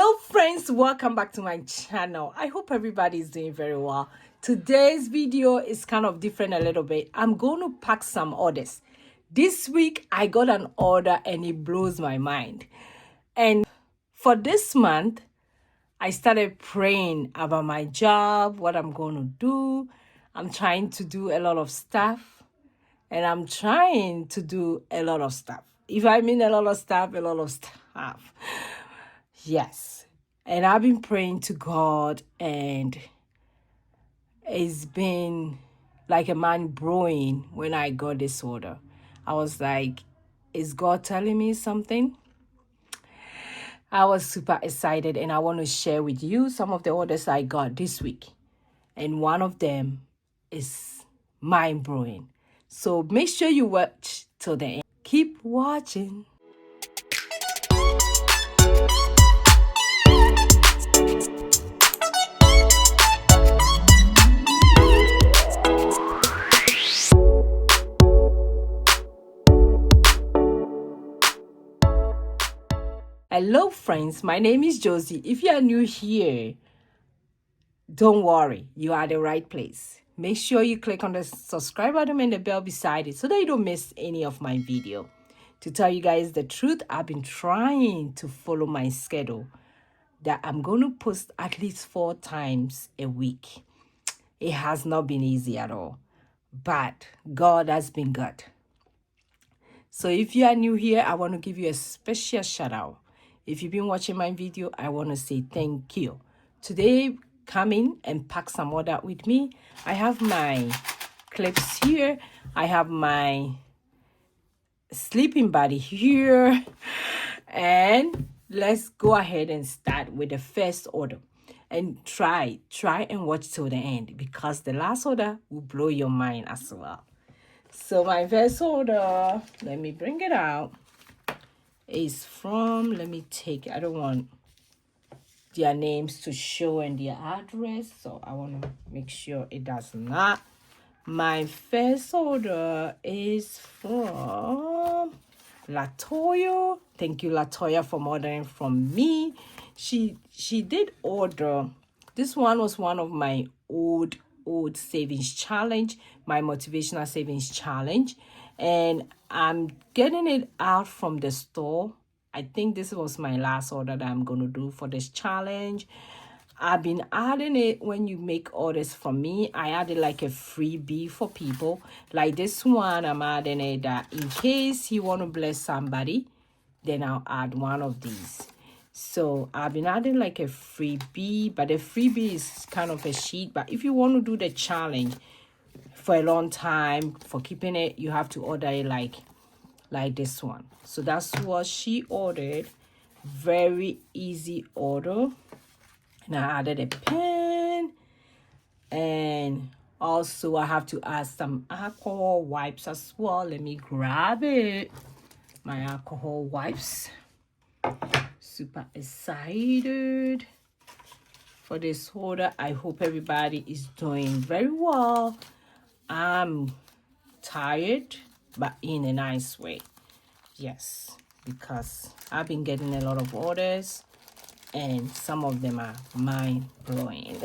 Hello friends, welcome back to my channel. I hope everybody is doing very well. Today's video is kind of different a little bit. I'm going to pack some orders. This week I got an order and it blows my mind. And for this month, I started praying about my job, what I'm going to do. I'm trying to do a lot of stuff. And I'm trying to do a lot of stuff. If I mean a lot of stuff, a lot of stuff. Yes. And I've been praying to God, and it's been like a mind blowing when I got this order. I was like, is God telling me something? I was super excited, and I want to share with you some of the orders I got this week. And one of them is mind blowing. So make sure you watch till the end. Keep watching. Hello friends, my name is Josy. If you are new here, don't worry, you are at the right place. Make sure you click on the subscribe button and the bell beside it so that you don't miss any of my video. To tell you guys the truth, I've been trying to follow my schedule that I'm going to post at least 4 times a week. It has not been easy at all, but God has been good. So if you are new here, I want to give you a special shout out. If you've been watching my video, I want to say thank you. Today, come in and pack some order with me. I have my clips here. I have my sleeping body here. And let's go ahead and start with the first order. And try and watch till the end, because the last order will blow your mind as well. So my first order, let me bring it out, is from, I don't want their names to show and their address, so I want to make sure it does not. My first order is from Latoya. Thank you, Latoya, for ordering from me. She did order. This one was one of my old savings challenge, my motivational savings challenge, and I'm getting it out from the store. I think this was my last order that I'm going to do for this challenge. I've been adding it when you make orders from me. I added like a freebie for people. Like this one, I'm adding it that in case you want to bless somebody, then I'll add one of these. So I've been adding like a freebie, but the freebie is kind of a sheet. But if you want to do the challenge for a long time, for keeping it, you have to order it like this one. So that's what she ordered. Very easy order. And I added a pen, and also I have to add some alcohol wipes as well. Let me grab it. My alcohol wipes. Super excited for this order. I hope everybody is doing very well. I'm tired, but in a nice way. Yes, because I've been getting a lot of orders, and some of them are mind-blowing.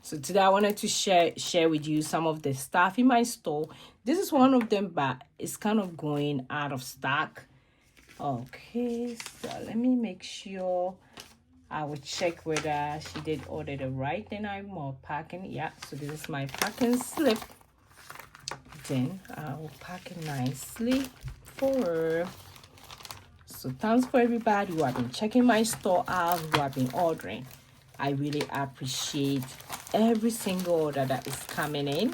So today I wanted to share with you some of the stuff in my store. This is one of them, but it's kind of going out of stock. Okay, so let me make sure. I will check whether she did order the right thing. I'm more packing. Yeah, so this is my packing slip. Then I will pack it nicely for her. So thanks for everybody who have been checking my store out, who have been ordering. I really appreciate every single order that is coming in.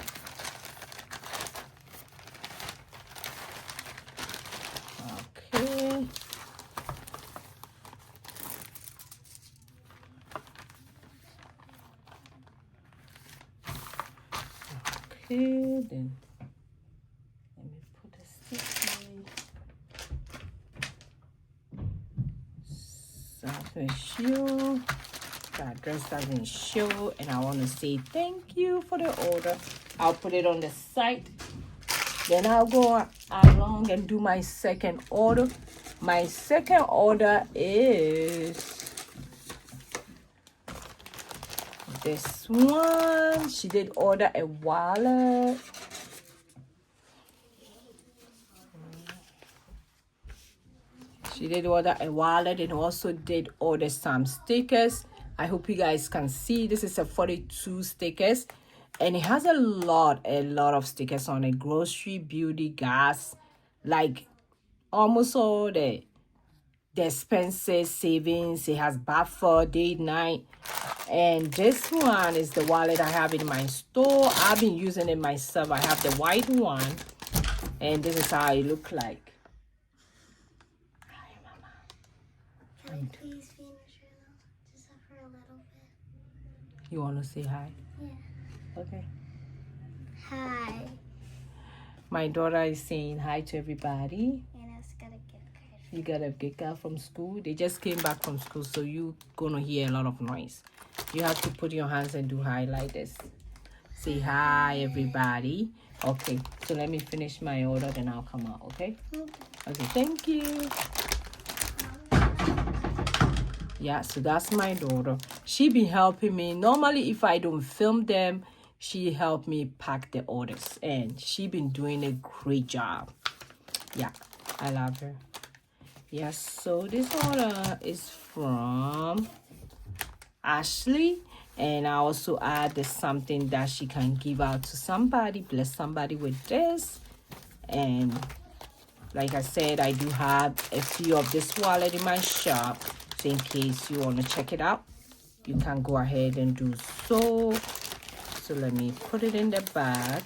Okay. Okay, then let me put this way. Doesn't show, the address doesn't show, and I want to say thank you for the order. I'll put it on the site. Then I'll go along and do my second order. My second order is this one. She did order a wallet. She did order a wallet and also did order some stickers. I hope you guys can see. This is a 42 stickers. And it has a lot of stickers on it. Grocery, beauty, gas. Like almost all the expenses, savings. It has buffer, date, night. And this one is the wallet I have in my store. I've been using it myself. I have the white one. And this is how it look like. Please finish her though. Just have her a little bit. You want to say hi? Yeah. Okay. Hi. My daughter is saying hi to everybody. And I just got a gift card. You got a gift card from school. They just came back from school, so you gonna hear a lot of noise. You have to put your hands and do hi like this. Say hi, everybody. Okay, so let me finish my order, then I'll come out, okay? Okay, thank you. Yeah, so that's my daughter. She been helping me. Normally, if I don't film them, she helped me pack the orders. And she been doing a great job. Yeah, I love her. Yes, so this order is from Ashley. And I also added something that she can give out to somebody. Bless somebody with this. And like I said, I do have a few of this wallet in my shop. So in case you want to check it out, you can go ahead and do so. So let me put it in the bag.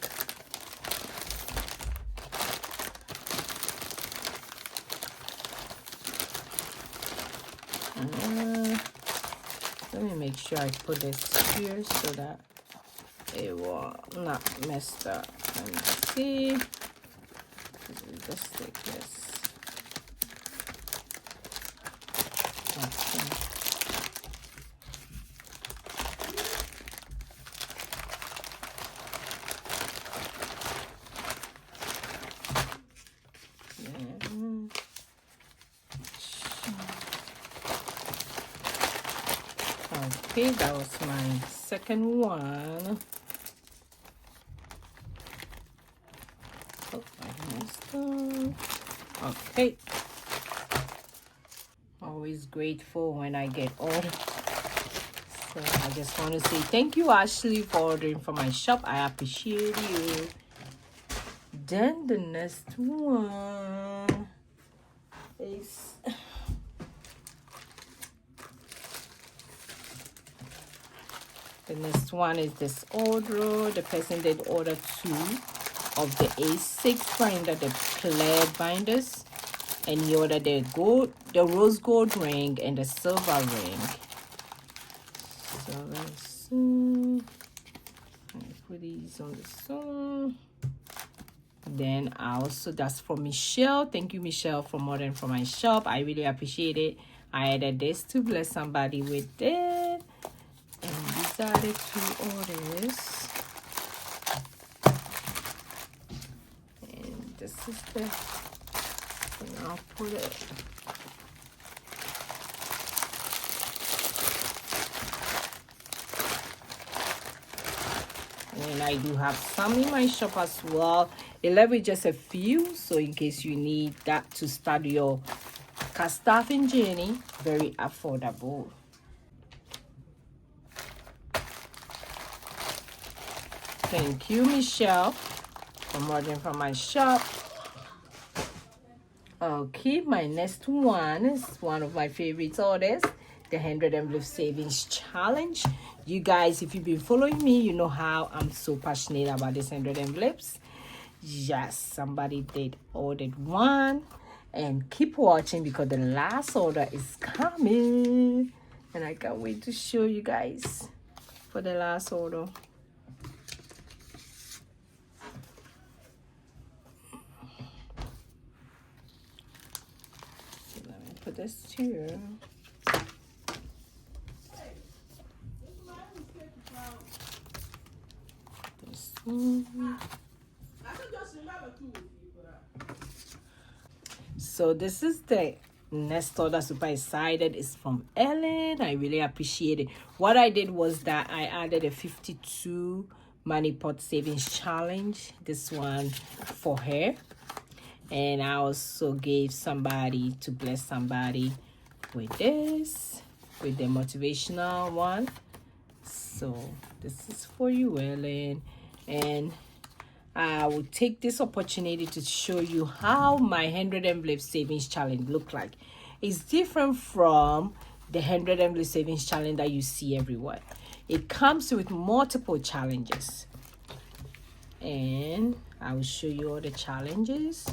Let me make sure I put this here so that it will not mess up. Let me see. Just take this. Okay. Okay, that was my second one. Oh, I messed up. Okay. Always grateful when I get orders. So I just want to say thank you, Ashley, for ordering from my shop. I appreciate you. Then the next one is this order. The person did order 2 of the A6 binder, the clear binders, and he ordered the rose gold ring and the silver ring. So let's see. Let me put these on the side. Then that's from Michelle. Thank you, Michelle, for ordering from my shop. I really appreciate it. I added this to bless somebody with it. And these are the 2 orders. And this is the, and I'll put it. And I do have some in my shop as well. It left with just a few, so in case you need that to start your car staffing journey, very affordable. Thank you, Michelle, for ordering from my shop. Okay, my next one is one of my favorite orders, the 100 envelope savings challenge. You guys, if you've been following me, you know how I'm so passionate about this 100 envelopes. Yes, somebody did ordered one, and keep watching because the last order is coming, and I can't wait to show you guys for the last order. So let me put this here. This one. So this is the Next order, super excited, is from Ellen. I really appreciate it. What I did was that I added a 52 money pot savings challenge, this one for her, and I also gave somebody to bless somebody with this, with the motivational one. So this is for you, Ellen. And I will take this opportunity to show you how my 100 envelope savings challenge look like. It's different from the 100 envelope savings challenge that you see everywhere. It comes with multiple challenges, and I will show you all the challenges.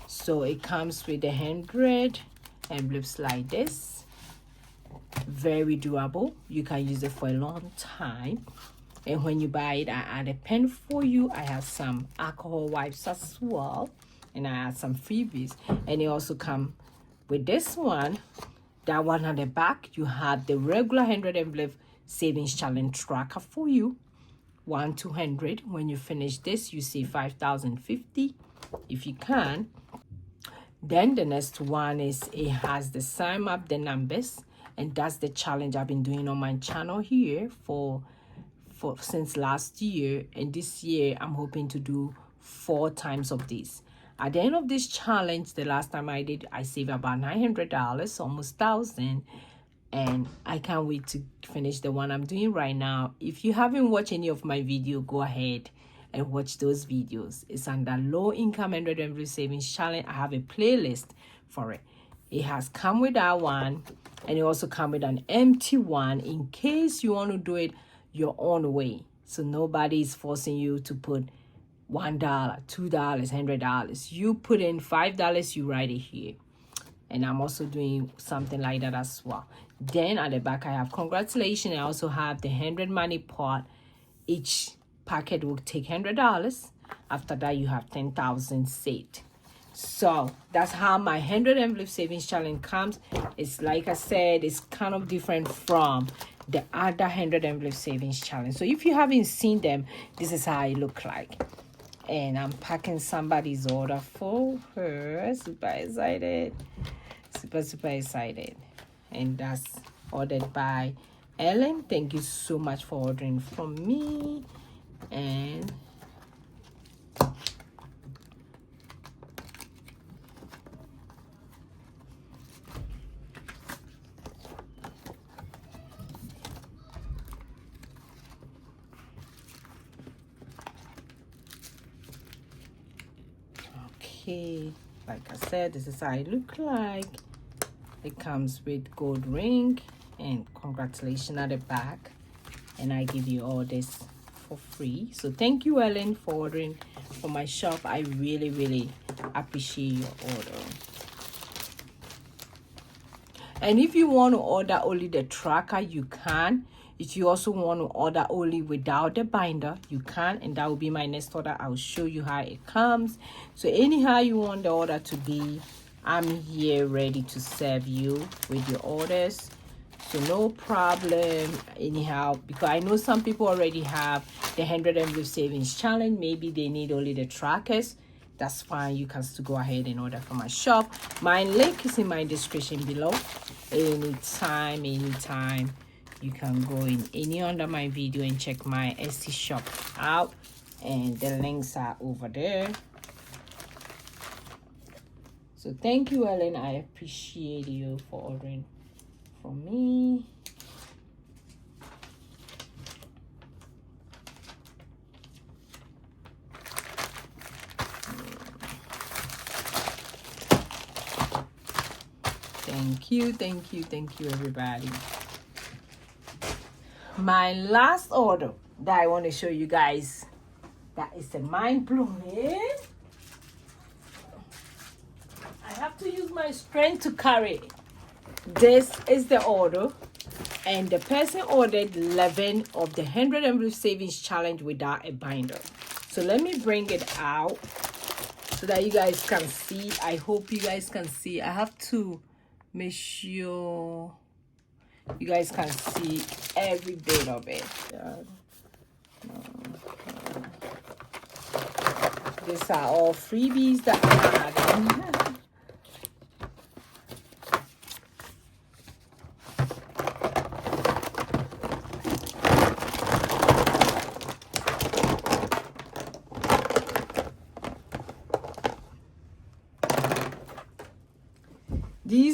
So it comes with 100 envelopes like this. Very durable. You can use it for a long time. And when you buy it, I add a pen for you. I have some alcohol wipes as well. And I add some freebies. And it also comes with this one. That one on the back, you have the regular 100 envelope savings challenge tracker for you. 1 to 100. When you finish this, you save 5,050 if you can. Then the next one is, it has the sum up the numbers. And that's the challenge I've been doing on my channel here for since last year, and this year I'm hoping to do 4 times of this. At the end of this challenge, the last time I did, I saved about $900, almost 1,000, and I can't wait to finish the one I'm doing right now. If you haven't watched any of my video, go ahead and watch those videos. It's under low income 100 envelope savings challenge. I have a playlist for it. It has come with that one, and it also come with an empty one in case you want to do it your own way. So nobody is forcing you to put $1, $2, $100. You put in $5, you write it here. And I'm also doing something like that as well. Then at the back, I have congratulations. I also have the 100 money pot. Each packet will take $100. After that, you have 10,000 saved. So that's how my 100 envelope savings challenge comes. It's like I said, it's kind of different from the other 100 envelope savings challenge. So if you haven't seen them, this is how it look like. And I'm packing somebody's order for her. Super excited. Super excited. And that's ordered by Ellen. Thank you so much for ordering from me. And okay, like I said, this is how it look like. It comes with gold ring and congratulations at the back, and I give you all this for free. So thank you, Ellen, for ordering for my shop. I really appreciate your order. And if you want to order only the tracker, you can. If you also want to order only without the binder, you can, and that will be my next order. I'll show you how it comes. So anyhow you want the order to be, I'm here ready to serve you with your orders. So no problem anyhow, because I know some people already have the 100 envelope savings challenge. Maybe they need only the trackers. That's fine. You can still go ahead and order from my shop. My link is in my description below. Anytime you can go in any under my video and check my Etsy shop out, and the links are over there. So thank you, Ellen. I appreciate you for ordering from me. Thank you, everybody. My last order that I want to show you guys, that is a mind-blowing. I have to use my strength to carry it. This is the order, and the person ordered 11 of the 100 envelope savings challenge without a binder. So let me bring it out so that you guys can see. I hope you guys can see. I have to make sure you guys can see every bit of it. These are all freebies that I had.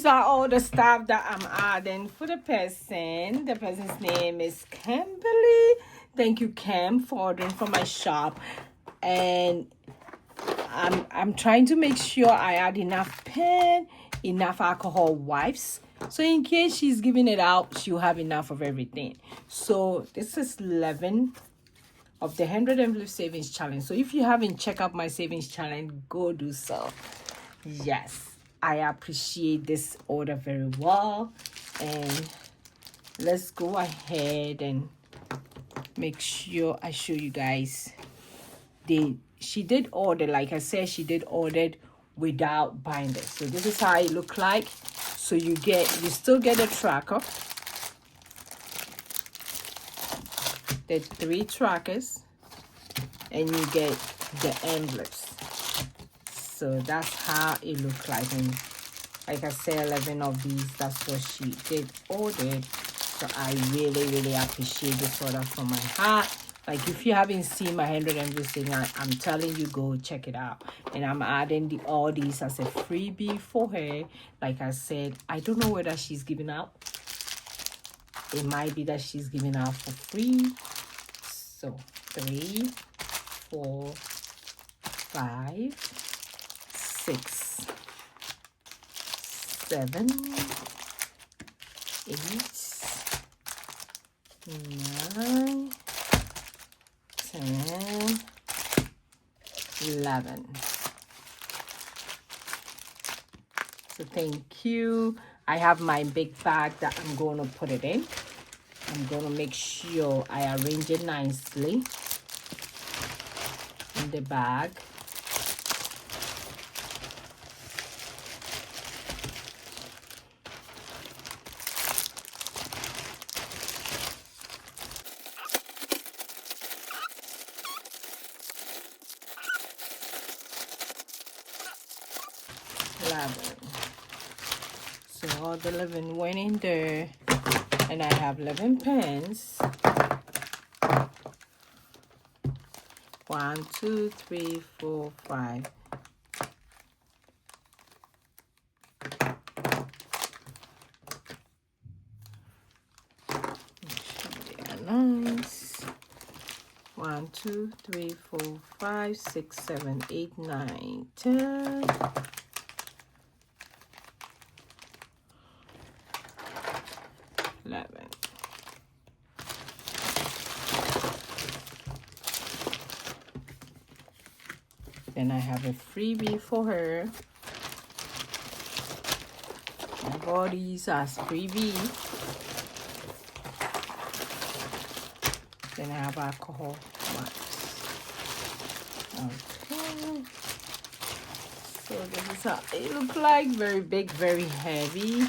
these are all the stuff that I'm adding for the person. The person's name is Kimberly. Thank you, Kim, for ordering from my shop. And I'm trying to make sure I add enough pen, enough alcohol wipes, so in case she's giving it out, she'll have enough of everything. So this is 11 of the 100 envelope savings challenge. So if you haven't checked out my savings challenge, go do so. Yes, I appreciate this order very well. And let's go ahead and make sure I show you guys. She did order, like I said, she did order without binders. So this is how it look like. So you still get a tracker, the 3 trackers, and you get the envelopes. So that's how it look like. And like I said, 11 of these, that's what she did order. So I really appreciate this order from my heart. Like, if you haven't seen my 100 envelopes thing, I'm telling you, go check it out. And I'm adding all these as a freebie for her. Like I said, I don't know whether she's giving out. It might be that she's giving out for free. So 3, 4, 5, 6, 7, 8, 9, 10, 11. So thank you. I have my big bag that I'm going to put it in. I'm going to make sure I arrange it nicely in the bag. So all the 11 went in there, and I have 11 pens. 1, 2, 3, 4, 5. Nice. 1, 2, 3, 4, 5, 6, 7, 8, 9, 10. 11. Then I have a freebie for her. I have all these as freebie. Then I have alcohol wipes. Okay. So this is how it looks like. Very big, very heavy.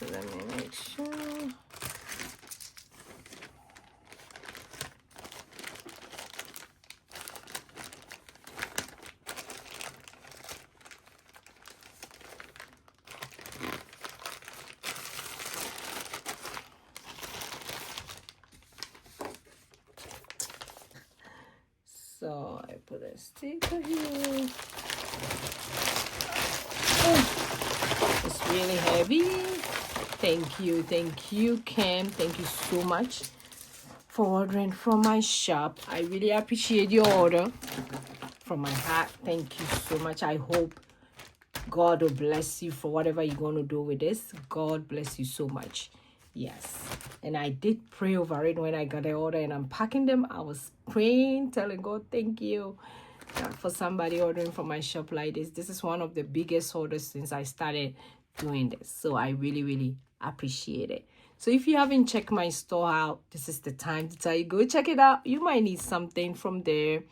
So let me make sure. So I put a sticker here. Oh, it's really heavy. Thank you, Kim. Thank you so much for ordering from my shop. I really appreciate your order. From my heart, thank you so much. I hope God will bless you for whatever you're going to do with this. God bless you so much. Yes. And I did pray over it when I got the order and I'm packing them. I was praying, telling God, thank you for somebody ordering from my shop like this. This is one of the biggest orders since I started doing this. So I really appreciate it. So if you haven't checked my store out, this is the time to tell you, go check it out. You might need something from there.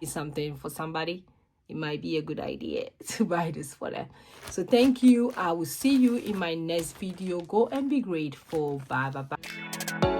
Something for somebody. It might be a good idea to buy this for them. So thank you. I will see you in my next video. Go and be grateful. Bye.